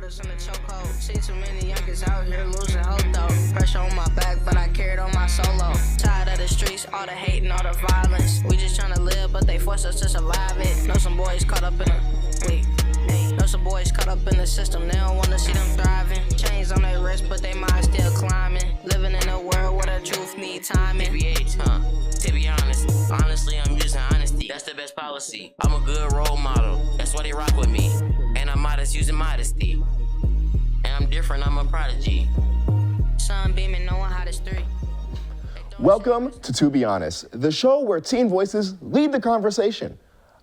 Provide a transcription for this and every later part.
quarters in the chokehold. See too many youngers out here losing hope though. Pressure on my back, but I carried on my solo. Tired of the streets, all the hate and all the violence. We just tryna live, but they force us to survive it. Know some boys caught up in know some boys caught up in the system. They don't wanna see them thriving. Chains on their wrist, but they mind still climbing. Living in a world where the truth need timing. TBH, to be honest, honestly, I'm using honesty. That's the best policy. I'm a good role model. That's why they rock with me. And I'm modest using modesty. And I'm different, I'm a prodigy. Sun beaming, knowing how this three. Welcome to Be Honest, the show where teen voices lead the conversation.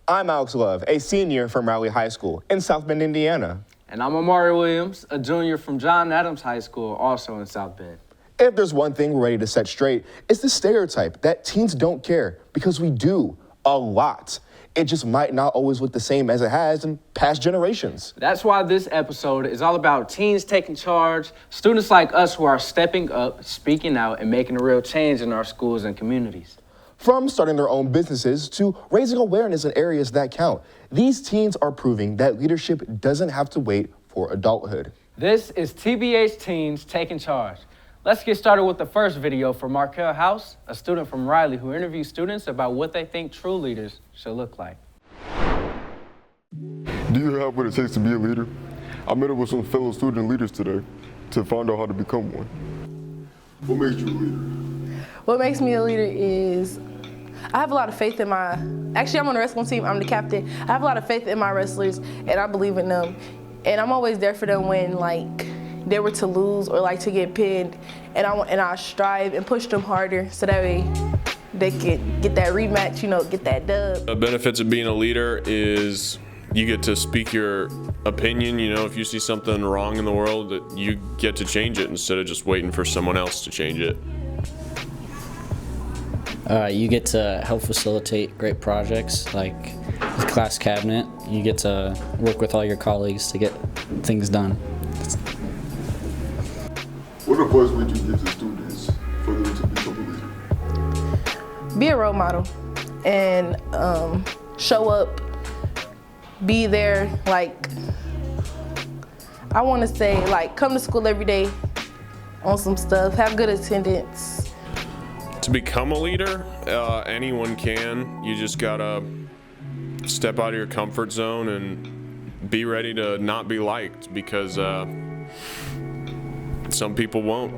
I'm Alex Love, a senior from Riley High School in South Bend, Indiana. And I'm Amari Williams, a junior from John Adams High School, also in South Bend. If there's one thing we're ready to set straight, it's the stereotype that teens don't care, because we do, a lot. It just might not always look the same as it has in past generations. That's why this episode is all about teens taking charge, students like us who are stepping up, speaking out, and making a real change in our schools and communities. From starting their own businesses to raising awareness in areas that count, these teens are proving that leadership doesn't have to wait for adulthood. This is TBH Teens Taking Charge. Let's get started with the first video from Markel House, a student from Riley who interviews students about what they think true leaders should look like. Do you have what it takes to be a leader? I met up with some fellow student leaders today to find out how to become one. What makes you a leader? What makes me a leader is I have a lot of faith in actually I'm on the wrestling team, I'm the captain. I have a lot of faith in my wrestlers and I believe in them. And I'm always there for them when they were to lose or to get pinned. And I strive and push them harder so that way they can get that rematch, get that dub. The benefits of being a leader is you get to speak your opinion. If you see something wrong in the world, that you get to change it instead of just waiting for someone else to change it. You get to help facilitate great projects like the class cabinet. You get to work with all your colleagues to get things done. What advice would you give to students for them to become a leader? Be a role model and show up, be there. I want to say come to school every day on some stuff, have good attendance. To become a leader, anyone can. You just gotta step out of your comfort zone and be ready to not be liked, because some people won't.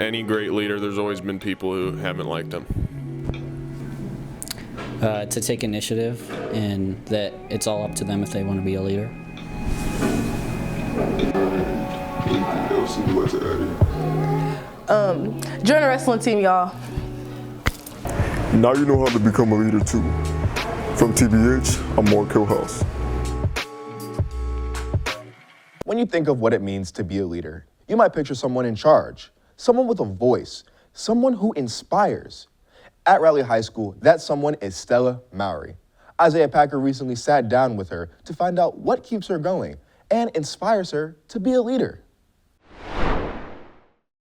Any great leader, there's always been people who haven't liked them. To take initiative, and that it's all up to them if they want to be a leader. Anything else you'd like to add in? Join the wrestling team, y'all. Now you know how to become a leader too. From TBH, I'm Markel House. When you think of what it means to be a leader, you might picture someone in charge, someone with a voice, someone who inspires. At Riley High School, that someone is Stella Mowry. Isaiah Packer recently sat down with her to find out what keeps her going and inspires her to be a leader.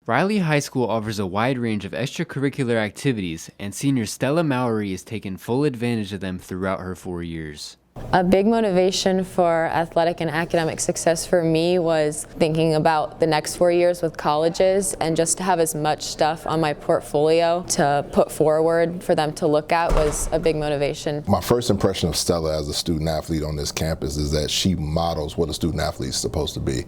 Riley High School offers a wide range of extracurricular activities, and senior Stella Mowry has taken full advantage of them throughout her 4 years. A big motivation for athletic and academic success for me was thinking about the next 4 years with colleges and just to have as much stuff on my portfolio to put forward for them to look at was a big motivation. My first impression of Stella as a student athlete on this campus is that she models what a student athlete is supposed to be.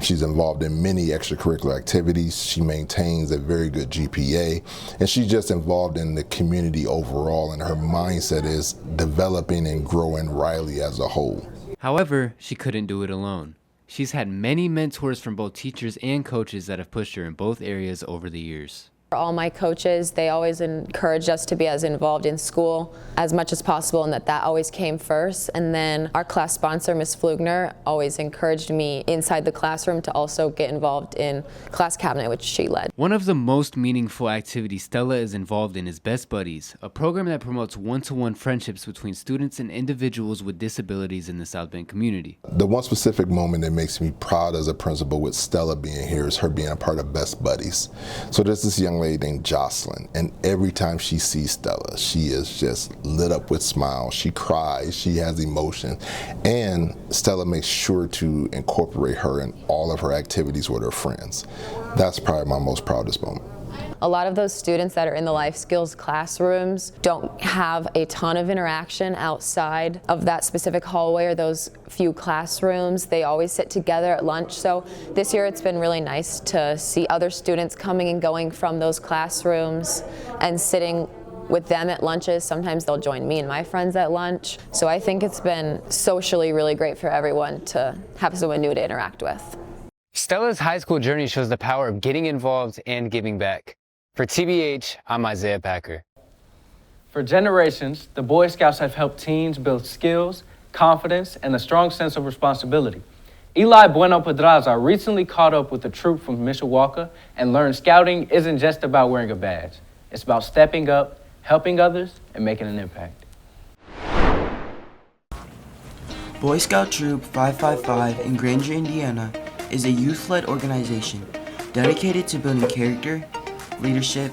She's involved in many extracurricular activities, she maintains a very good GPA, and she's just involved in the community overall, and her mindset is developing and growing Riley as a whole. However, she couldn't do it alone. She's had many mentors from both teachers and coaches that have pushed her in both areas over the years. All my coaches, they always encouraged us to be as involved in school as much as possible, and that always came first. And then our class sponsor, Ms. Flugner, always encouraged me inside the classroom to also get involved in class cabinet, which she led. One of the most meaningful activities Stella is involved in is Best Buddies, a program that promotes one-to-one friendships between students and individuals with disabilities in the South Bend community. The one specific moment that makes me proud as a principal with Stella being here is her being a part of Best Buddies. So there's this young lady lady named Jocelyn, and every time she sees Stella, she is just lit up with smiles. She cries, she has emotion, and Stella makes sure to incorporate her in all of her activities with her friends. That's probably my most proudest moment. A lot of those students that are in the life skills classrooms don't have a ton of interaction outside of that specific hallway or those few classrooms. They always sit together at lunch. So this year it's been really nice to see other students coming and going from those classrooms and sitting with them at lunches. Sometimes they'll join me and my friends at lunch. So I think it's been socially really great for everyone to have someone new to interact with. Stella's high school journey shows the power of getting involved and giving back. For TBH, I'm Isaiah Packer. For generations, the Boy Scouts have helped teens build skills, confidence, and a strong sense of responsibility. Eli Bueno Pedraza recently caught up with a troop from Mishawaka and learned scouting isn't just about wearing a badge. It's about stepping up, helping others, and making an impact. Boy Scout Troop 555 in Granger, Indiana is a youth-led organization dedicated to building character, leadership,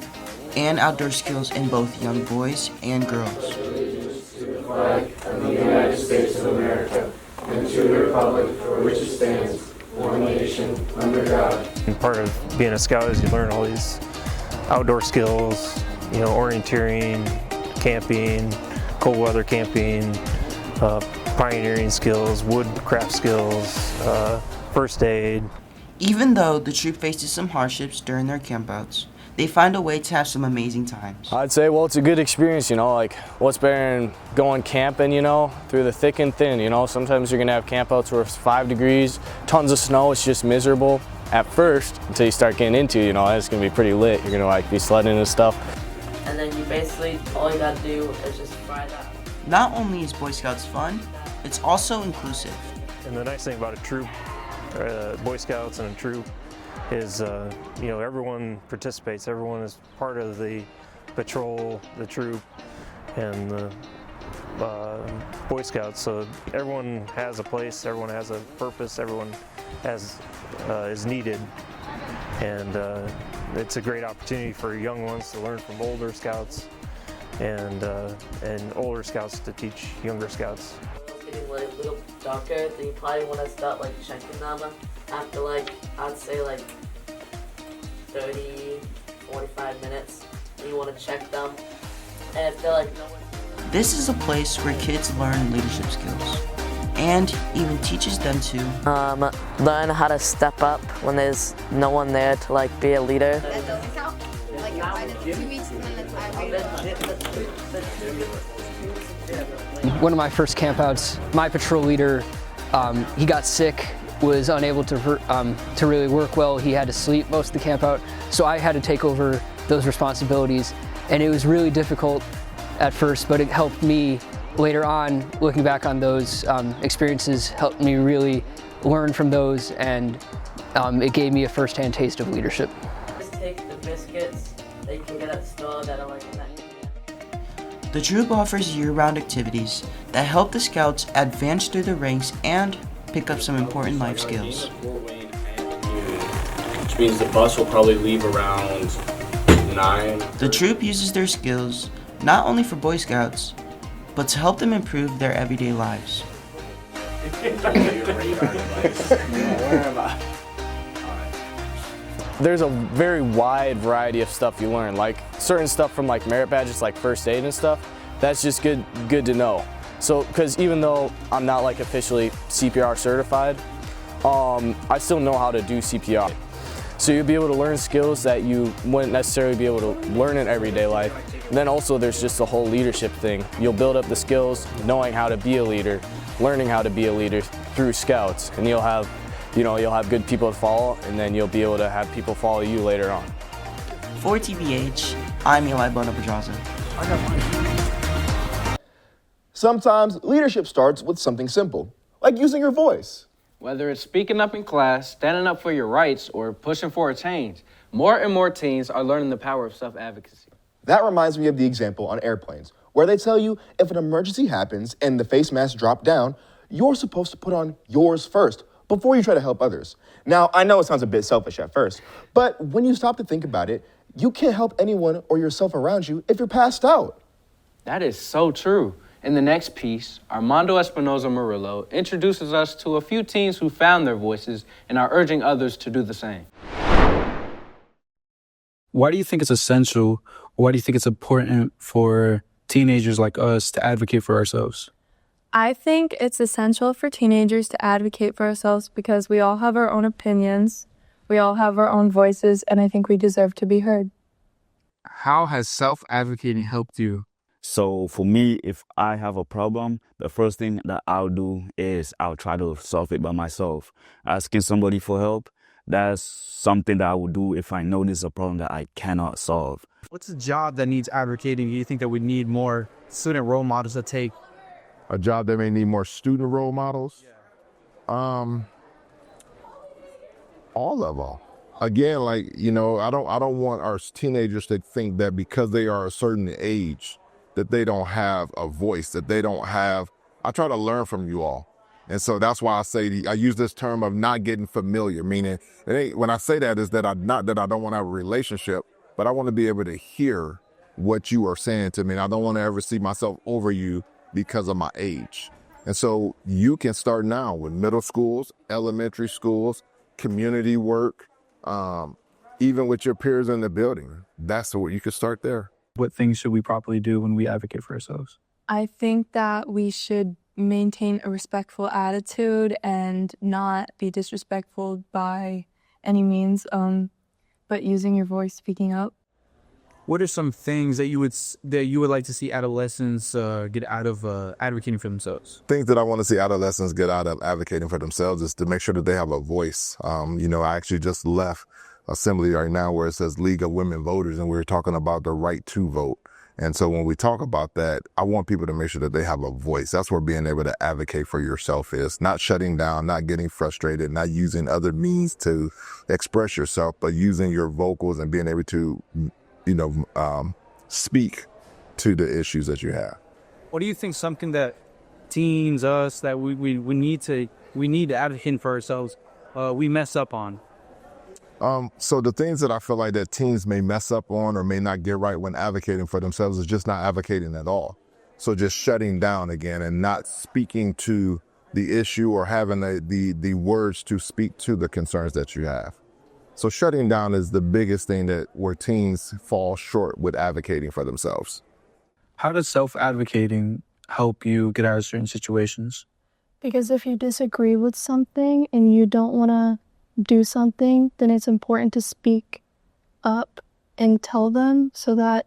and outdoor skills in both young boys and girls. To the flag of the United States of America and to the republic for which it stands, one nation, under God. And part of being a scout is you learn all these outdoor skills, orienteering, camping, cold weather camping, pioneering skills, woodcraft skills, first aid. Even though the troop faces some hardships during their campouts, they find a way to have some amazing times. I'd say, well, it's a good experience, like what's better than going camping, through the thick and thin, Sometimes you're gonna have campouts where it's 5 degrees, tons of snow, it's just miserable at first until you start getting into it, it's gonna be pretty lit. You're gonna be sledding and stuff. And then you basically, all you gotta do is just fry that. Not only is Boy Scouts fun, it's also inclusive. And the nice thing about a troop, Boy Scouts and a troop, is everyone participates. Everyone is part of the patrol, the troop, and the Boy Scouts. So everyone has a place, everyone has a purpose, everyone is needed, and it's a great opportunity for young ones to learn from older scouts, and older scouts to teach younger scouts. Getting a little darker, then you probably want to start checking them after I'd say 30, 45 minutes. And you want to check them, and if they're This is a place where kids learn leadership skills and even teaches them to learn how to step up when there's no one there to be a leader. That doesn't count. If I did 2 weeks and then it's One of my first campouts, my patrol leader, he got sick, was unable to really work well. He had to sleep most of the campout, so I had to take over those responsibilities, and it was really difficult at first, but it helped me later on. Looking back on those experiences helped me really learn from those, and it gave me a first-hand taste of leadership. Just take the biscuits that you can get at the store that are in that. The troop offers year-round activities that help the scouts advance through the ranks and pick up some important life skills. Which means the bus will probably leave around 9. The troop uses their skills not only for Boy Scouts, but to help them improve their everyday lives. There's a very wide variety of stuff you learn, certain stuff from merit badges, like first aid and stuff. That's just good to know. So, because even though I'm not officially CPR certified, I still know how to do CPR. So you'll be able to learn skills that you wouldn't necessarily be able to learn in everyday life. And then also there's just the whole leadership thing. You'll build up the skills, knowing how to be a leader, learning how to be a leader through scouts, and you'll have good people to follow, and then you'll be able to have people follow you later on. For TBH, I'm Eli Bona Pedraza. Sometimes leadership starts with something simple, like using your voice. Whether it's speaking up in class, standing up for your rights, or pushing for a change, more and more teens are learning the power of self-advocacy. That reminds me of the example on airplanes, where they tell you if an emergency happens and the face masks drop down, you're supposed to put on yours first before you try to help others. Now, I know it sounds a bit selfish at first, but when you stop to think about it, You can't help anyone or yourself around you if you're passed out. That is so true. In the next piece, Armando Espinoza Murillo introduces us to a few teens who found their voices and are urging others to do the same. Why do you think it's essential, or why do you think it's important for teenagers like us to advocate for ourselves? I think it's essential for teenagers to advocate for ourselves because we all have our own opinions, we all have our own voices, and I think we deserve to be heard. How has self-advocating helped you? So for me, if I have a problem, the first thing that I'll do is I'll try to solve it by myself. Asking somebody for help, that's something that I would do if I know there's a problem that I cannot solve. What's a job that needs advocating? Do you think that we need more student role models to take? A job that may need more student role models? All of them. Again, like, you know, I don't want our teenagers to think that because they are a certain age that they don't have a voice, that they don't have. I try to learn from you all. And so that's why I use this term of not getting familiar, meaning when I say that is that I don't want to have a relationship, but I want to be able to hear what you are saying to me. And I don't want to ever see myself over you because of my age. And so you can start now with middle schools, elementary schools, community work, even with your peers in the building. That's where you can start there. What things should we properly do when we advocate for ourselves? I think that we should maintain a respectful attitude and not be disrespectful by any means, but using your voice, speaking up. What are some things that you would like to see adolescents get out of advocating for themselves? Things that I want to see adolescents get out of advocating for themselves is to make sure that they have a voice. You know, I actually just left Assembly right now where it says League of Women Voters, and we're talking about the right to vote. And so when we talk about that, I want people to make sure that they have a voice. That's where being able to advocate for yourself is. Not shutting down, not getting frustrated, not using other means to express yourself, but using your vocals and being able to, you know, speak to the issues that you have. What do you think something that teens, us, that we need to advocate for ourselves, we mess up on? So the things that I feel like that teens may mess up on or may not get right when advocating for themselves is just not advocating at all. So just shutting down again and not speaking to the issue or having the words to speak to the concerns that you have. So shutting down is the biggest thing where teens fall short with advocating for themselves. How does self-advocating help you get out of certain situations? Because if you disagree with something and you don't want to do something, then it's important to speak up and tell them so that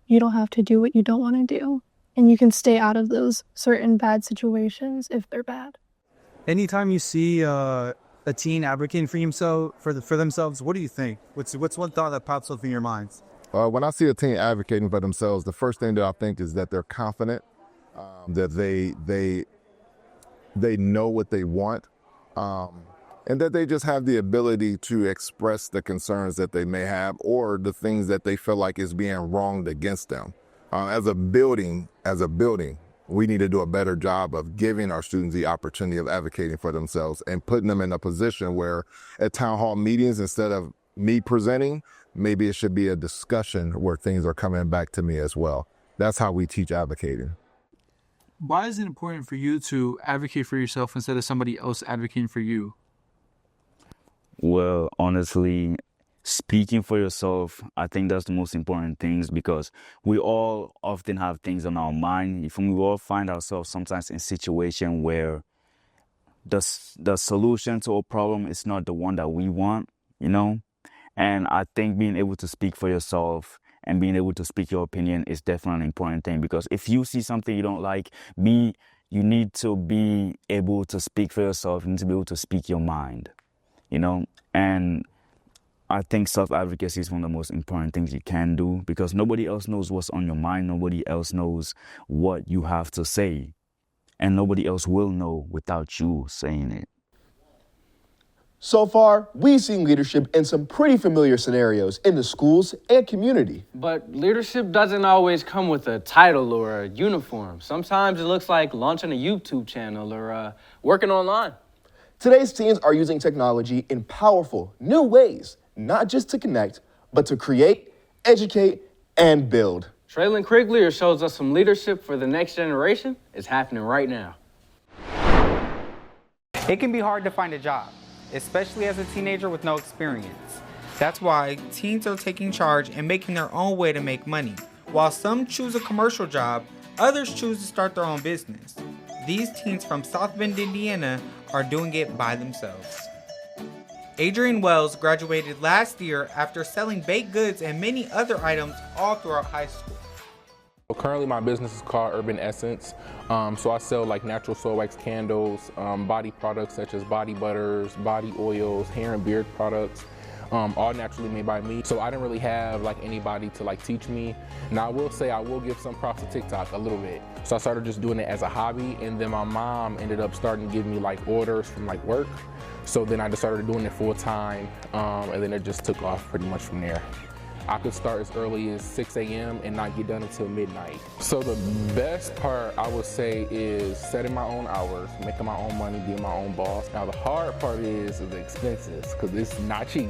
you don't have to do what you don't want to do. And you can stay out of those certain bad situations if they're bad. Anytime you see a teen advocating for themselves, what do you think? What's one thought that pops up in your minds? When I see a teen advocating for themselves, the first thing that I think is that they're confident, that they know what they want, and that they just have the ability to express the concerns that they may have or the things that they feel like is being wronged against them. As a building, we need to do a better job of giving our students the opportunity of advocating for themselves and putting them in a position where at town hall meetings, instead of me presenting, maybe it should be a discussion where things are coming back to me as well. That's how we teach advocating. Why is it important for you to advocate for yourself instead of somebody else advocating for you? Well, honestly, speaking for yourself, I think that's the most important things because we all often have things on our mind. If we all find ourselves sometimes in a situation where the solution to a problem is not the one that we want, you know? And I think being able to speak for yourself and being able to speak your opinion is definitely an important thing because if you see something you don't like, you need to be able to speak for yourself. You need to be able to speak your mind. You know, and I think self-advocacy is one of the most important things you can do because nobody else knows what's on your mind. Nobody else knows what you have to say. And nobody else will know without you saying it. So far, we've seen leadership in some pretty familiar scenarios in the schools and community. But leadership doesn't always come with a title or a uniform. Sometimes it looks like launching a YouTube channel or working online. Today's teens are using technology in powerful, new ways, not just to connect, but to create, educate, and build. Traylon Kriglier shows us some leadership for the next generation. It's happening right now. It can be hard to find a job, especially as a teenager with no experience. That's why teens are taking charge and making their own way to make money. While some choose a commercial job, others choose to start their own business. These teens from South Bend, Indiana are doing it by themselves. Adrian Wells graduated last year after selling baked goods and many other items all throughout high school. Currently my business is called Urban Essence. So I sell like natural soy wax candles, body products such as body butters, body oils, hair and beard products, all naturally made by me. So I didn't really have like anybody to like teach me. Now I will say I will give some props to TikTok a little bit. So I started just doing it as a hobby, and then my mom ended up starting to give me like orders from like work. So then I just started doing it full time, and then it just took off pretty much from there. I could start as early as 6 a.m. and not get done until midnight. So the best part I would say is setting my own hours, making my own money, being my own boss. Now the hard part is the expenses, because it's not cheap,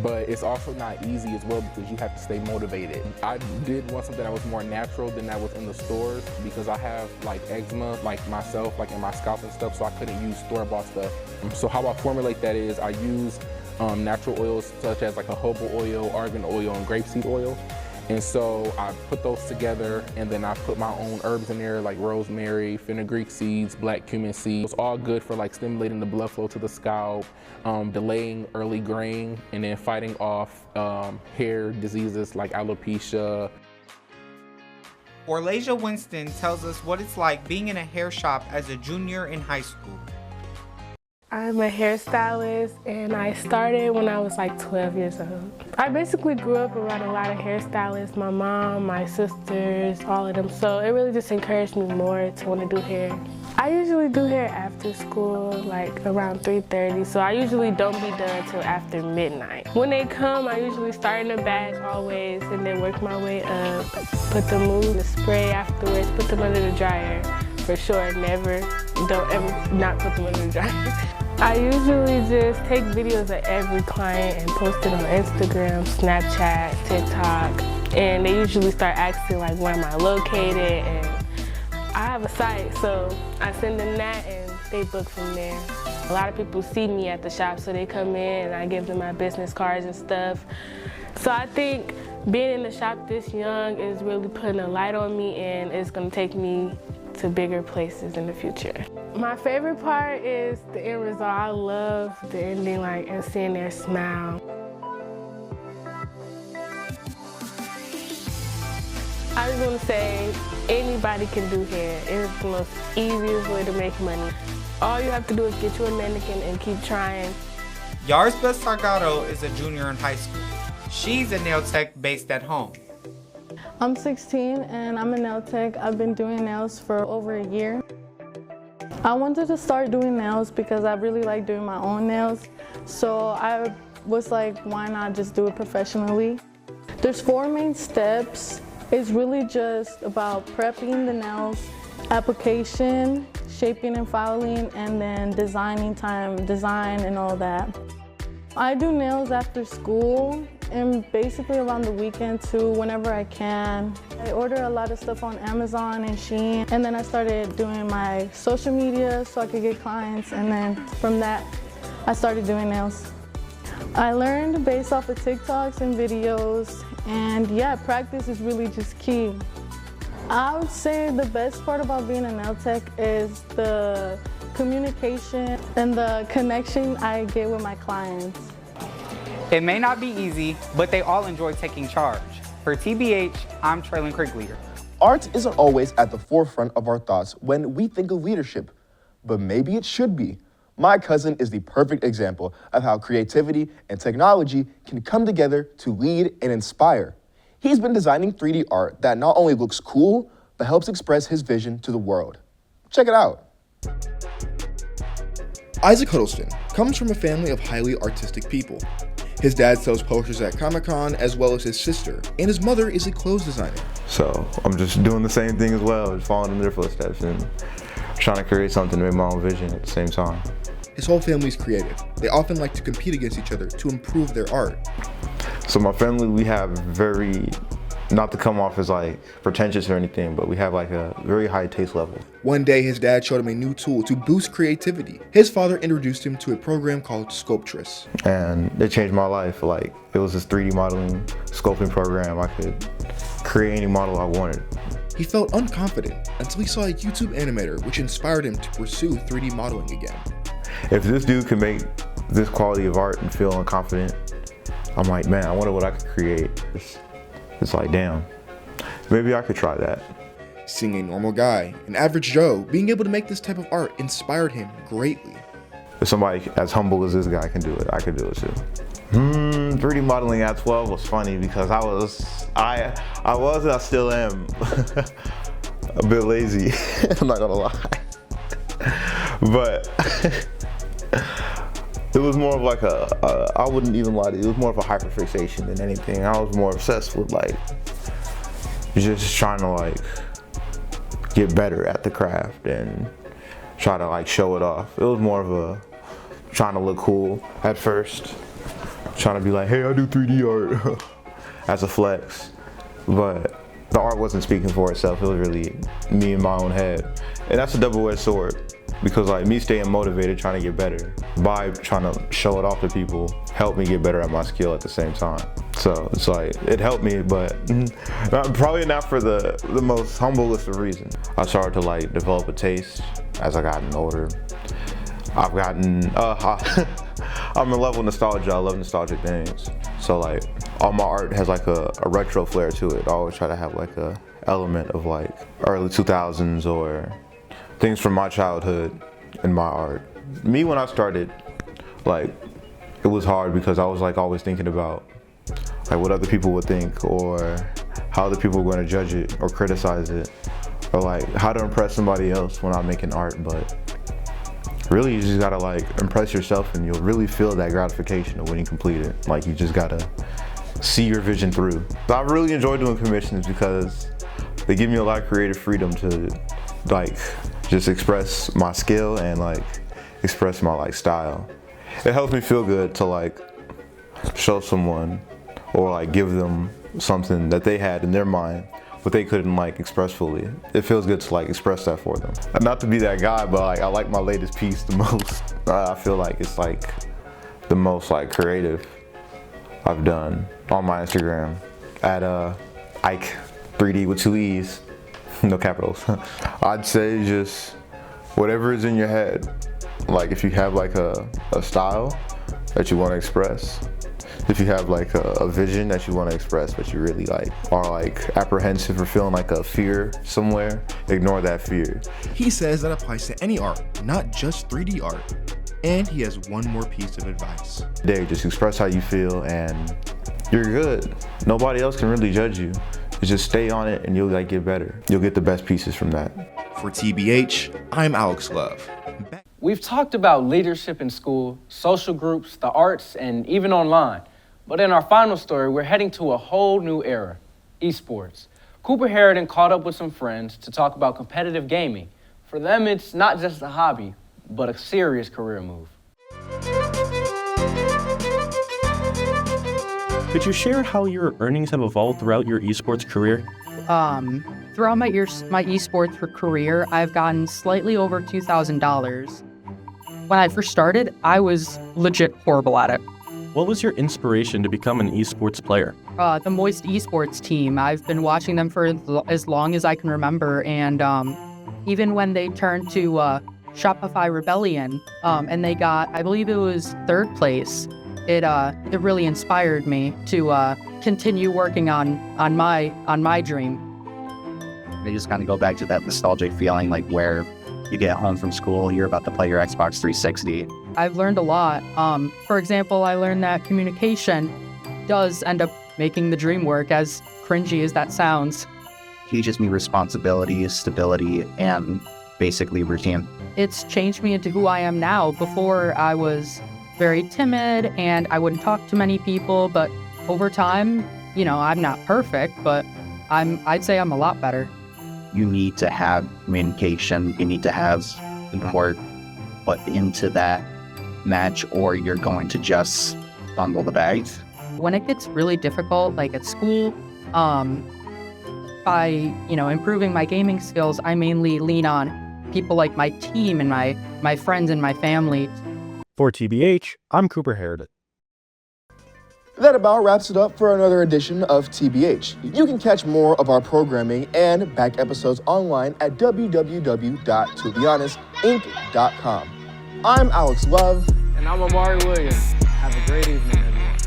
but it's also not easy as well because you have to stay motivated. I did want something that was more natural than that was in the stores because I have like eczema, like myself, like in my scalp and stuff, so I couldn't use store-bought stuff. So how I formulate that is I use natural oils such as like a jojoba oil, argan oil, and grapeseed oil. And so I put those together, and then I put my own herbs in there like rosemary, fenugreek seeds, black cumin seeds. It's all good for like stimulating the blood flow to the scalp, delaying early graying, and then fighting off hair diseases like alopecia. Orlasia Winston tells us what it's like being in a hair shop as a junior in high school. I'm a hairstylist, and I started when I was like 12 years old. I basically grew up around a lot of hairstylists, my mom, my sisters, all of them, so it really just encouraged me more to want to do hair. I usually do hair after school, like around 3:30, so I usually don't be done till after midnight. When they come, I usually start in the back always, and then work my way up, put them in the spray afterwards, put them under the dryer. For sure, don't ever not put them under the dryer. I usually just take videos of every client and post it on Instagram, Snapchat, TikTok, and they usually start asking like, where am I located? And I have a site, so I send them that and they book from there. A lot of people see me at the shop, so they come in and I give them my business cards and stuff. So I think being in the shop this young is really putting a light on me, and it's gonna take me to bigger places in the future. My favorite part is the end result. I love the ending, like, and seeing their smile. I just want to say anybody can do hair. It's the most easiest way to make money. All you have to do is get you a mannequin and keep trying. Yarsbeth Salgado is a junior in high school. She's a nail tech based at home. I'm 16 and I'm a nail tech. I've been doing nails for over a year. I wanted to start doing nails because I really like doing my own nails. So I was like, why not just do it professionally? There's 4 main steps. It's really just about prepping the nails, application, shaping and filing, and then design and all that. I do nails after school and basically around the weekend too, whenever I can. I order a lot of stuff on Amazon and Shein, and then I started doing my social media so I could get clients, and then from that, I started doing nails. I learned based off of TikToks and videos, and yeah, practice is really just key. I would say the best part about being a nail tech is the communication and the connection I get with my clients. It may not be easy, but they all enjoy taking charge. For TBH, I'm Traylon Kriglier. Art isn't always at the forefront of our thoughts when we think of leadership, but maybe it should be. My cousin is the perfect example of how creativity and technology can come together to lead and inspire. He's been designing 3D art that not only looks cool, but helps express his vision to the world. Check it out. Isaac Huddleston comes from a family of highly artistic people. His dad sells posters at Comic-Con, as well as his sister, and his mother is a clothes designer. So I'm just doing the same thing as well, just following in their footsteps and trying to create something to make my own vision at the same time. His whole family's creative. They often like to compete against each other to improve their art. So my family, we have very, not to come off as like pretentious or anything, but we have like a very high taste level. One day, his dad showed him a new tool to boost creativity. His father introduced him to a program called Sculptress. And it changed my life. Like, it was this 3D modeling, sculpting program. I could create any model I wanted. He felt unconfident until he saw a YouTube animator, which inspired him to pursue 3D modeling again. If this dude can make this quality of art and feel unconfident, I'm like, man, I wonder what I could create. It's like, damn, maybe I could try that. Seeing a normal guy, an average Joe, being able to make this type of art inspired him greatly. If somebody as humble as this guy can do it, I could do it too. 3D modeling at 12 was funny because I still am a bit lazy. I'm not gonna lie. But it was more of like I wouldn't even lie to you, it was more of a hyperfixation than anything. I was more obsessed with like, just trying to like get better at the craft and try to like show it off. It was more of a trying to look cool at first. Trying to be like, hey, I do 3D art as a flex. But the art wasn't speaking for itself, it was really me in my own head. And that's a double-edged sword. Because like me staying motivated, trying to get better by trying to show it off to people, helped me get better at my skill at the same time. So it's like, it helped me, but probably not for the most humblest of reasons. I started to like develop a taste as I gotten older. I've gotten, I'm in love with nostalgia, I love nostalgic things. So like, all my art has like a retro flair to it. I always try to have like a element of like early 2000s or things from my childhood in my art. Me, when I started, like, it was hard because I was like always thinking about like what other people would think or how other people were going to judge it or criticize it or like how to impress somebody else when I'm making art. But really, you just gotta like impress yourself and you'll really feel that gratification of when you complete it. Like, you just gotta see your vision through. So I really enjoy doing commissions because they give me a lot of creative freedom to like just express my skill and like express my like style. It helps me feel good to like show someone or like give them something that they had in their mind but they couldn't like express fully. It feels good to like express that for them. Not to be that guy, but like I like my latest piece the most. I feel like it's like the most like creative I've done on my Instagram at Ike 3D with 2 E's. No capitals. I'd say just whatever is in your head. Like if you have like a style that you want to express, if you have like a vision that you want to express but you really like are like apprehensive or feeling like a fear somewhere, ignore that fear. He says that applies to any art, not just 3D art. And he has one more piece of advice. Just express how you feel and you're good. Nobody else can really judge you. Just stay on it and you'll like get better. You'll get the best pieces from that. For TBH, I'm Alex Love. We've talked about leadership in school, social groups, the arts, and even online. But in our final story, we're heading to a whole new era, esports. Cooper Harridan caught up with some friends to talk about competitive gaming. For them, it's not just a hobby, but a serious career move. Could you share how your earnings have evolved throughout your esports career? Throughout my esports career, I've gotten slightly over $2,000. When I first started, I was legit horrible at it. What was your inspiration to become an esports player? The Moist esports team. I've been watching them for as long as I can remember, and even when they turned to Shopify Rebellion, and they got, I believe it was 3rd place, it really inspired me to continue working on my dream. They just kind of go back to that nostalgic feeling, like where you get home from school, you're about to play your Xbox 360. I've learned a lot. For example, I learned that communication does end up making the dream work, as cringy as that sounds. Teaches me responsibility, stability, and basically routine. It's changed me into who I am now. Before, I was very timid and I wouldn't talk to many people, but over time, you know, I'm not perfect, but I'd say I'm a lot better. You need to have communication, you need to have work put into that match, or you're going to just bundle the bags. when it gets really difficult, like at school, by, improving my gaming skills, I mainly lean on people like my team and my friends and my family. For TBH, I'm Cooper Harridan. That about wraps it up for another edition of TBH. You can catch more of our programming and back episodes online at www.tobehonestinc.com. I'm Alex Love. And I'm Amari Williams. Have a great evening, everyone.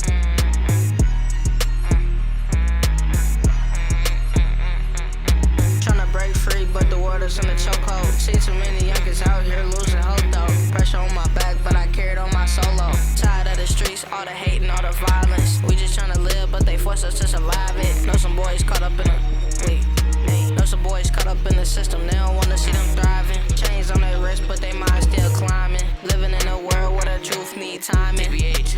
Tryna break free, but the world is in a chokehold. See too many youngins out here losing hope though. Pressure on my back, but I carried on my solo. Tired of the streets, all the hate and all the violence. We just tryna live, but they force us to survive it. Know some boys caught up in the system, they don't wanna see them thriving. Chains on their wrist, but they mind still climbing. Living in a world where the truth need timing. TBH,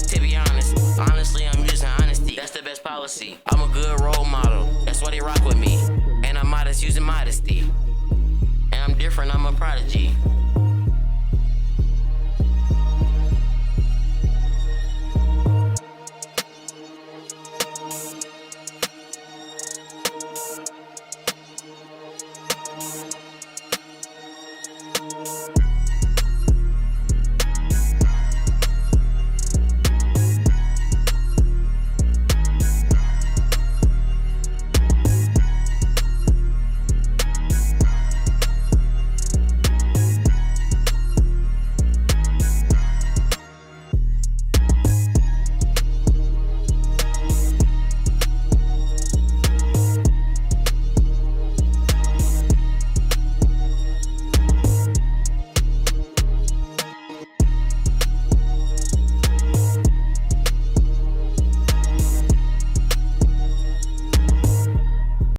to be honest, honestly I'm using honesty. That's the best policy. I'm a good role model, that's why they rock with me. And I'm modest using modesty. And I'm different, I'm a prodigy.